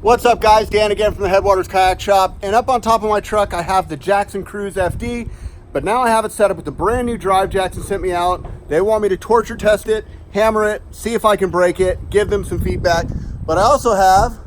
What's up guys, Dan again from the Headwaters Kayak Shop, and up on top of my truck I have the Jackson Cruise FD, but now I have it set up with the brand new drive Jackson sent me out. They want me to torture test it, hammer it, see if I can break it, give them some feedback. But I also have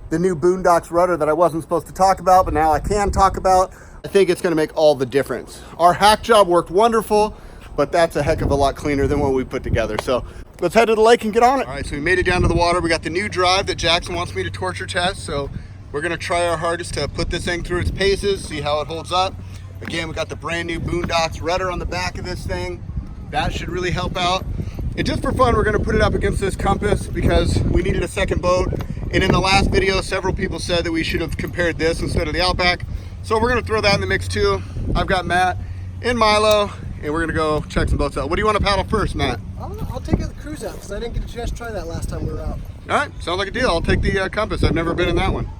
the new Boonedox rudder that I wasn't supposed to talk about, but now I can talk about. I think it's gonna make all the difference. Our hack job worked wonderful, but that's a heck of a lot cleaner than what we put together. So let's head to the lake and get on it. All right, so we made it down to the water. We got the new drive that Jackson wants me to torture test. So we're gonna try our hardest to put this thing through its paces, see how it holds up. Again, we got the brand new Boonedox rudder on the back of this thing. That should really help out. And just for fun, we're gonna put it up against this compass because we needed a second boat. And in the last video, several people said that we should have compared this instead of the Outback. So we're gonna throw that in the mix too. I've got Matt and Milo, and we're gonna go check some boats out. What do you want to paddle first, Matt? I'll take the cruise out because I didn't get a chance to try that last time we were out. All right, sounds like a deal. I'll take the compass. I've never been in that one.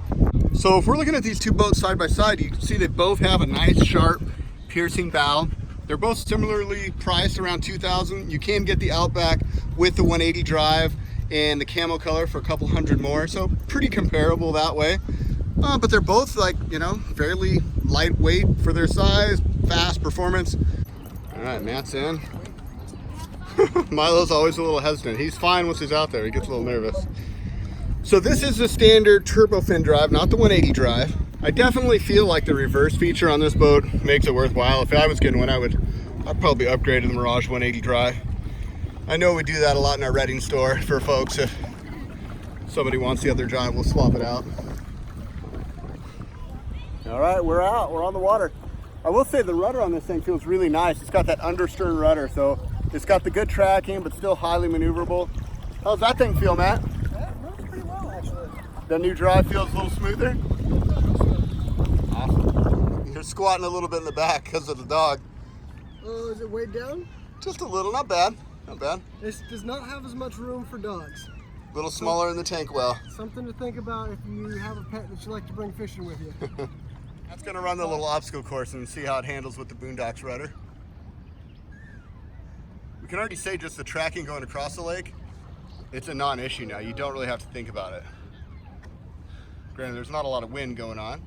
So if we're looking at these two boats side by side, you can see they both have a nice, sharp, piercing bow. They're both similarly priced around $2,000. You can get the Outback with the 180 drive and the camo color for a couple hundred more, so pretty comparable that way. But they're both, like, you know, fairly lightweight for their size, fast performance. All right, Matt's in. Milo's always a little hesitant. He's fine once he's out there. He gets a little nervous. So this is the standard turbo fin drive, not the 180 drive. I definitely feel like the reverse feature on this boat makes it worthwhile. If I was getting one, I'd probably upgrade to the Mirage 180 drive. I know we do that a lot in our Reading store for folks. If somebody wants the other drive, we'll swap it out. All right, we're out. We're on the water. I will say the rudder on this thing feels really nice. It's got that understern rudder, so it's got the good tracking, but still highly maneuverable. How's that thing feel, Matt? Yeah, it runs pretty well, actually. The new drive feels a little smoother? Awesome. You're squatting a little bit in the back because of the dog. Oh, is it weighed down? Just a little, not bad. Not bad. This does not have as much room for dogs. A little smaller in the tank well. Something to think about if you have a pet that you like to bring fishing with you. That's gonna run the little obstacle course and see how it handles with the Boonedox rudder. We can already say just the tracking going across the lake, it's a non-issue now. You don't really have to think about it. Granted, there's not a lot of wind going on.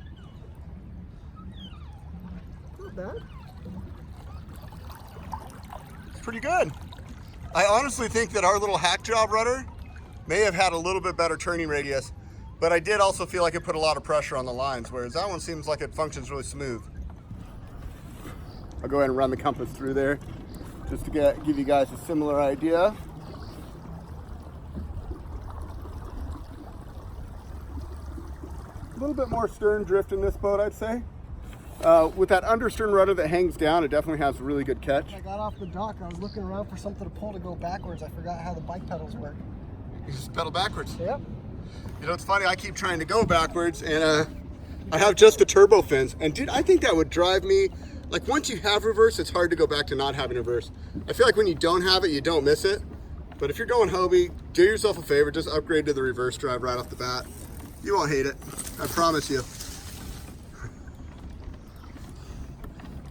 Not bad. It's pretty good. I honestly think that our little hack job rudder may have had a little bit better turning radius, but I did also feel like it put a lot of pressure on the lines, whereas that one seems like it functions really smooth. I'll go ahead and run the compass through there just to give you guys a similar idea. A little bit more stern drift in this boat, I'd say. With that understern rudder that hangs down, it definitely has a really good catch. I got off the dock, I was looking around for something to pull to go backwards. I forgot how the bike pedals work. You just pedal backwards. Yep. You know, it's funny, I keep trying to go backwards, and I have just the turbo fins, and dude, I think that would drive me, like, once you have reverse, it's hard to go back to not having reverse. I feel like when you don't have it, you don't miss it. But if you're going Hobie, do yourself a favor, just upgrade to the reverse drive right off the bat. You won't hate it, I promise you.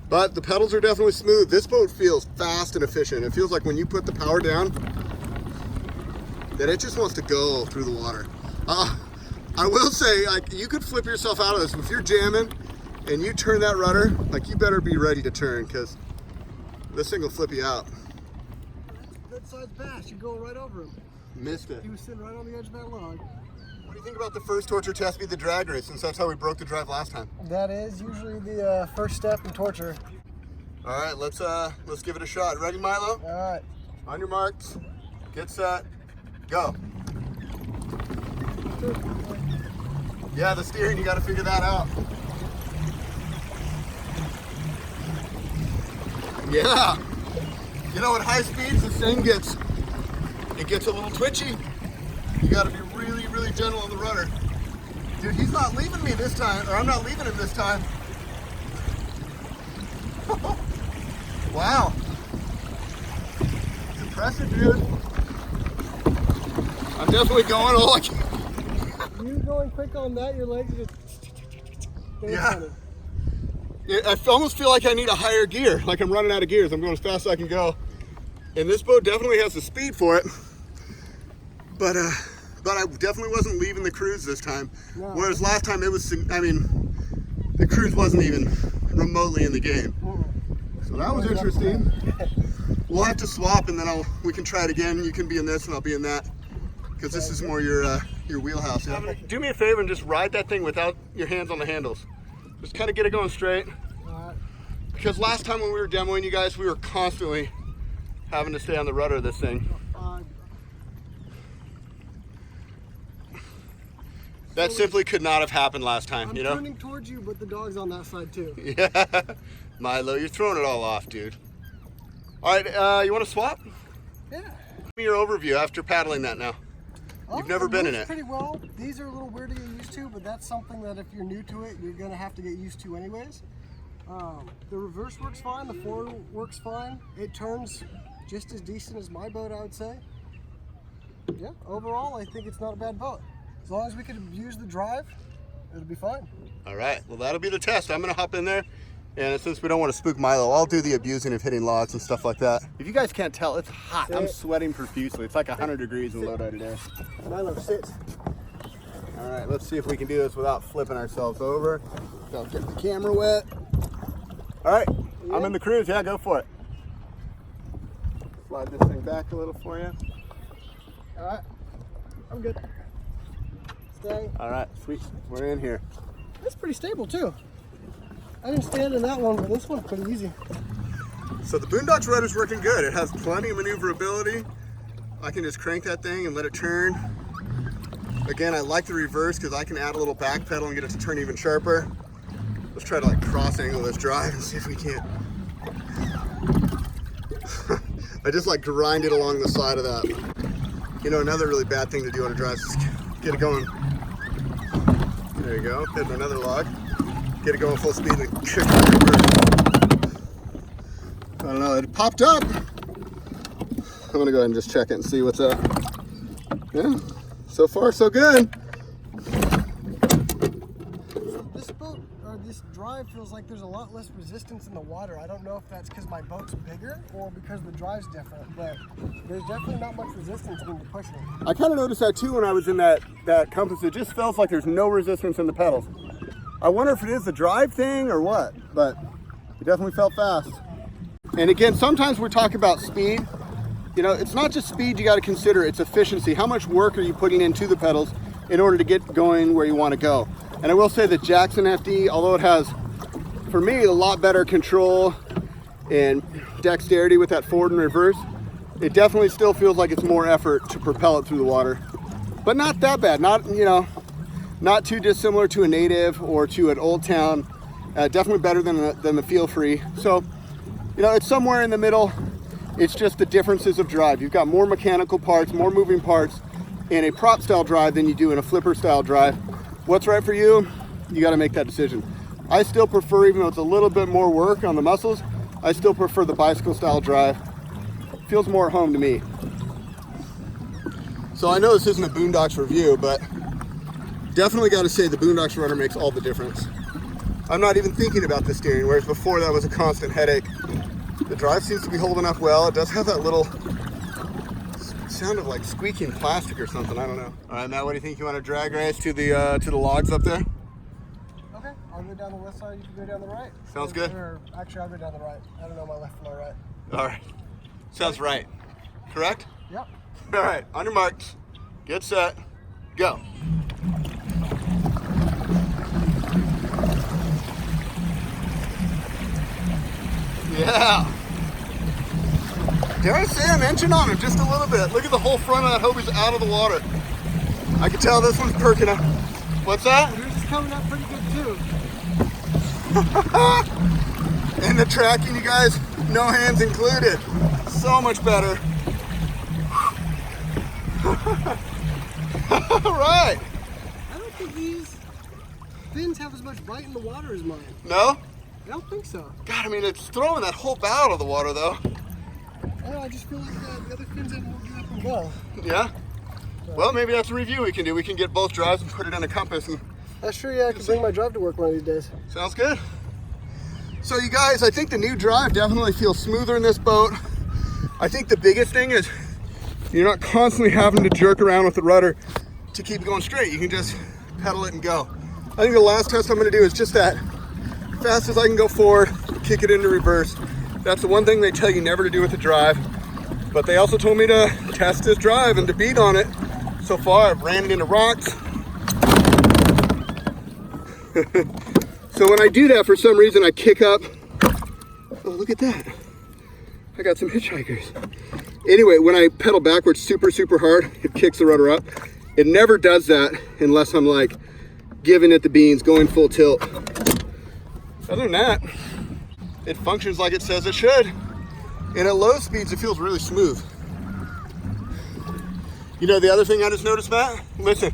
But the pedals are definitely smooth. This boat feels fast and efficient. It feels like when you put the power down, that it just wants to go through the water. I will say, like, you could flip yourself out of this. If you're jamming and you turn that rudder, like, you better be ready to turn because this thing will flip you out. Good sized bass, you go right over him. Missed it. He was sitting right on the edge of that log. What do you think about the first torture test be the drag race, since that's how we broke the drive last time? That is usually the first step in torture. All right, let's give it a shot. Ready, Milo? All right. On your marks, get set, go. Yeah, the steering, you got to figure that out. Yeah. You know, at high speeds, this thing gets a little twitchy. You got to be really, really gentle on the rudder. Dude, he's not leaving me this time, or I'm not leaving him this time. Wow. It's impressive, dude. I'm definitely going all I can. You going quick on that, your legs are just... Yeah. I almost feel like I need a higher gear, like I'm running out of gears. I'm going as fast as I can go. And this boat definitely has the speed for it. But but I definitely wasn't leaving the cruise this time. No. Whereas last time it was, I mean, the cruise wasn't even remotely in the game. So that was interesting. We'll have to swap, and then we can try it again. You can be in this and I'll be in that, because this is more your wheelhouse. Yeah? Do me a favor and just ride that thing without your hands on the handles. Just kind of get it going straight. Because last time when we were demoing you guys, we were constantly having to stay on the rudder of this thing. That simply could not have happened last time, you know? I'm turning towards you, but the dog's on that side too. Yeah, Milo, you're throwing it all off, dude. All right, you want to swap? Yeah. Give me your overview after paddling that now. You've never been in it. Pretty well. These are a little weird to get used to, but that's something that if you're new to it, you're gonna have to get used to anyways. The reverse works fine. The forward works fine. It turns just as decent as my boat, I would say. Yeah. Overall, I think it's not a bad boat. As long as we can use the drive, it'll be fine. All right. Well, that'll be the test. I'm gonna hop in there. And since we don't want to spook Milo, I'll do the abusing of hitting logs and stuff like that. If you guys can't tell, it's hot. I'm sweating profusely. It's like 100 degrees in Lodi today. Milo, sit. All right, let's see if we can do this without flipping ourselves over. Don't get the camera wet. All right, yeah. I'm in the cruise. Yeah, go for it. Slide this thing back a little for you. All right, I'm good. Stay. All right, sweet. We're in here. That's pretty stable too. I didn't stand in that one, but this one's pretty easy. So the Boonedox rudder's working good. It has plenty of maneuverability. I can just crank that thing and let it turn. Again, I like the reverse because I can add a little back pedal and get it to turn even sharper. Let's try to like cross angle this drive and see if we can't. I just like grind it along the side of that. You know, another really bad thing to do on a drive is get it going. There you go, hit another log. Get it going full speed and kick it reverse. I don't know, it popped up. I'm gonna go ahead and just check it and see what's up. Yeah, so far so good. So this boat, or this drive, feels like there's a lot less resistance in the water. I don't know if that's because my boat's bigger or because the drive's different, but there's definitely not much resistance when you're pushing it. I kind of noticed that too when I was in that compass. It just feels like there's no resistance in the pedals. I wonder if it is the drive thing or what, but it definitely felt fast. And again, sometimes we're talking about speed. You know, it's not just speed you got to consider, it's efficiency. How much work are you putting into the pedals in order to get going where you want to go? And I will say that Jackson FD, although it has, for me, a lot better control and dexterity with that forward and reverse, it definitely still feels like it's more effort to propel it through the water. But not that bad, not, you know, not too dissimilar to a native or to an Old Town. Definitely better than the Feel Free. So, you know, it's somewhere in the middle. It's just the differences of drive. You've got more mechanical parts, more moving parts in a prop style drive than you do in a flipper style drive. What's right for you? You got to make that decision. I still prefer, even though it's a little bit more work on the muscles, I still prefer the bicycle style drive. Feels more at home to me. So I know this isn't a Boonedox review, but definitely got to say the Boonedox rudder makes all the difference. I'm not even thinking about the steering, whereas before that was a constant headache. The drive seems to be holding up well. It does have that little sound of like squeaking plastic or something. I don't know. All right, Matt, what do you think? You want to drag race to the logs up there? Okay, I'll go down the left side. You can go down the right. Sounds good. Or actually, I'll go down the right. I don't know my left from my right. All right. Sounds right. Correct? Yep. All right. On your marks. Get set. Go. Yeah. Dare I say I'm inching on him just a little bit. Look at the whole front of that Hobie's out of the water. I can tell this one's perking up. What's that? Yours is coming up pretty good too. And the tracking, you guys, no hands included. So much better. All right. I don't think these fins have as much bite in the water as mine. No? I don't think so. God, I mean, it's throwing that whole bow out of the water, though. I just feel like the other fins ain't moving up and go. Yeah? So. Well, maybe that's a review we can do. We can get both drives and put it in a compass. And that's true, yeah. I can bring my drive to work one of these days. Sounds good. So, you guys, I think the new drive definitely feels smoother in this boat. I think the biggest thing is you're not constantly having to jerk around with the rudder to keep it going straight. You can just pedal it and go. I think the last test I'm gonna do is just that. Fast as I can go forward, kick it into reverse. That's the one thing they tell you never to do with the drive. But they also told me to test this drive and to beat on it. So far, I've ran it into rocks. So when I do that, for some reason, I kick up. Oh, look at that. I got some hitchhikers. Anyway, when I pedal backwards super, super hard, it kicks the rudder up. It never does that unless I'm like giving it the beans, going full tilt. Other than that, it functions like it says it should. And at low speeds, it feels really smooth. You know, the other thing I just noticed, Matt, listen,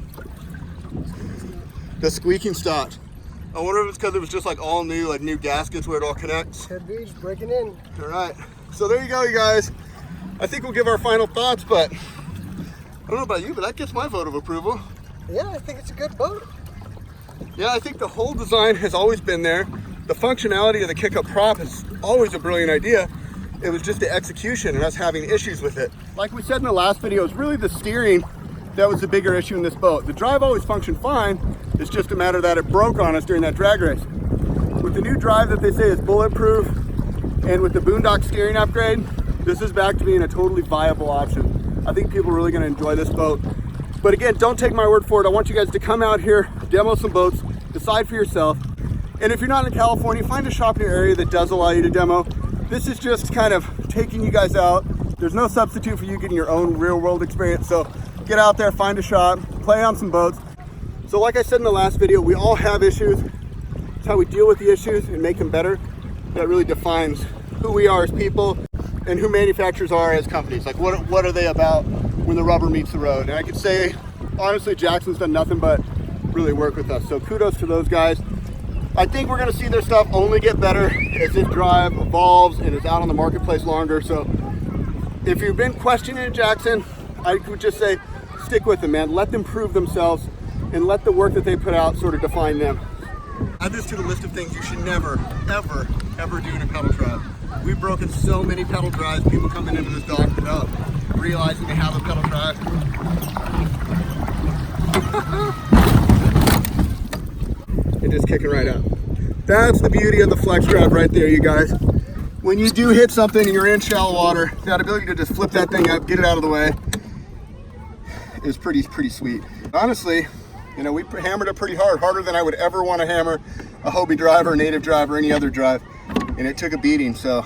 the squeaking stopped. I wonder if it's because it was just like all new, like new gaskets where it all connects. Could be, just breaking in. All right, so there you go, you guys. I think we'll give our final thoughts, but I don't know about you, but that gets my vote of approval. Yeah, I think it's a good boat. Yeah, I think the whole design has always been there. The functionality of the kick-up prop is always a brilliant idea. It was just the execution and us having issues with it. Like we said in the last video, it's really the steering that was the bigger issue in this boat. The drive always functioned fine. It's just a matter that it broke on us during that drag race. With the new drive that they say is bulletproof and with the Boonedox steering upgrade, this is back to being a totally viable option. I think people are really gonna enjoy this boat. But again, don't take my word for it. I want you guys to come out here, demo some boats, decide for yourself. And if you're not in California, find a shop in your area that does allow you to demo. This is just kind of taking you guys out. There's no substitute for you getting your own real world experience. So get out there, find a shop, play on some boats. So like I said in the last video, we all have issues. It's how we deal with the issues and make them better that really defines who we are as people and who manufacturers are as companies. Like what are they about when the rubber meets the road? And I could say, honestly, Jackson's done nothing but really work with us. So kudos to those guys. I think we're gonna see their stuff only get better as this drive evolves and is out on the marketplace longer. So if you've been questioning Jackson, I would just say, stick with them, man. Let them prove themselves and let the work that they put out sort of define them. Add this to the list of things you should never, ever, ever do in a pedal drive. We've broken so many pedal drives, people coming into this dock without realizing they have a pedal drive. And just kicking right out. That's the beauty of the flex drive right there, you guys. When you do hit something and you're in shallow water, that ability to just flip that thing up, get it out of the way, is pretty sweet. Honestly, you know, we hammered it pretty hard, harder than I would ever want to hammer a Hobie drive or a native drive or any other drive, and it took a beating. So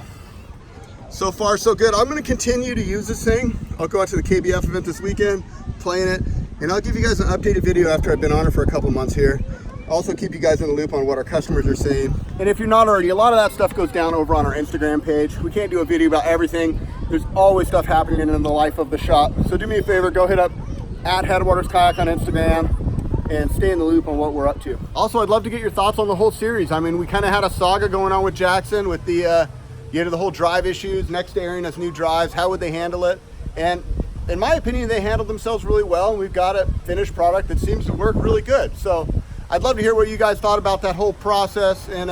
far so good. I'm going to continue to use this thing. I'll go out to the KBF event this weekend, playing it, and I'll give you guys an updated video after I've been on it for a couple months here. Also keep you guys in the loop on what our customers are saying. And if you're not already, a lot of that stuff goes down over on our Instagram page. We can't do a video about everything. There's always stuff happening in the life of the shop. So do me a favor, go hit up at Headwaters Kayak on Instagram and stay in the loop on what we're up to. Also, I'd love to get your thoughts on the whole series. I mean, we kind of had a saga going on with Jackson with the the whole drive issues, next to airing us new drives. How would they handle it? And in my opinion, they handled themselves really well, and we've got a finished product that seems to work really good. So I'd love to hear what you guys thought about that whole process, and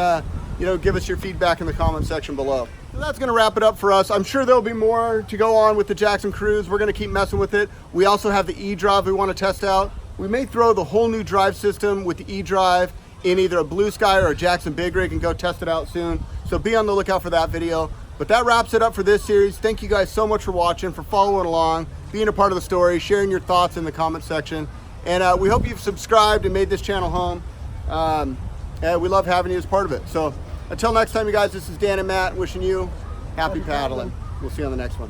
give us your feedback in the comment section below. So that's gonna wrap it up for us. I'm sure there'll be more to go on with the Jackson Cruise. We're gonna keep messing with it. We also have the E-Drive we wanna test out. We may throw the whole new drive system with the E-Drive in either a Blue Sky or a Jackson Big Rig and go test it out soon. So be on the lookout for that video. But that wraps it up for this series. Thank you guys so much for watching, for following along, being a part of the story, sharing your thoughts in the comment section. And we hope you've subscribed and made this channel home. And we love having you as part of it. So until next time, you guys, this is Dan and Matt wishing you happy paddling. We'll see you on the next one.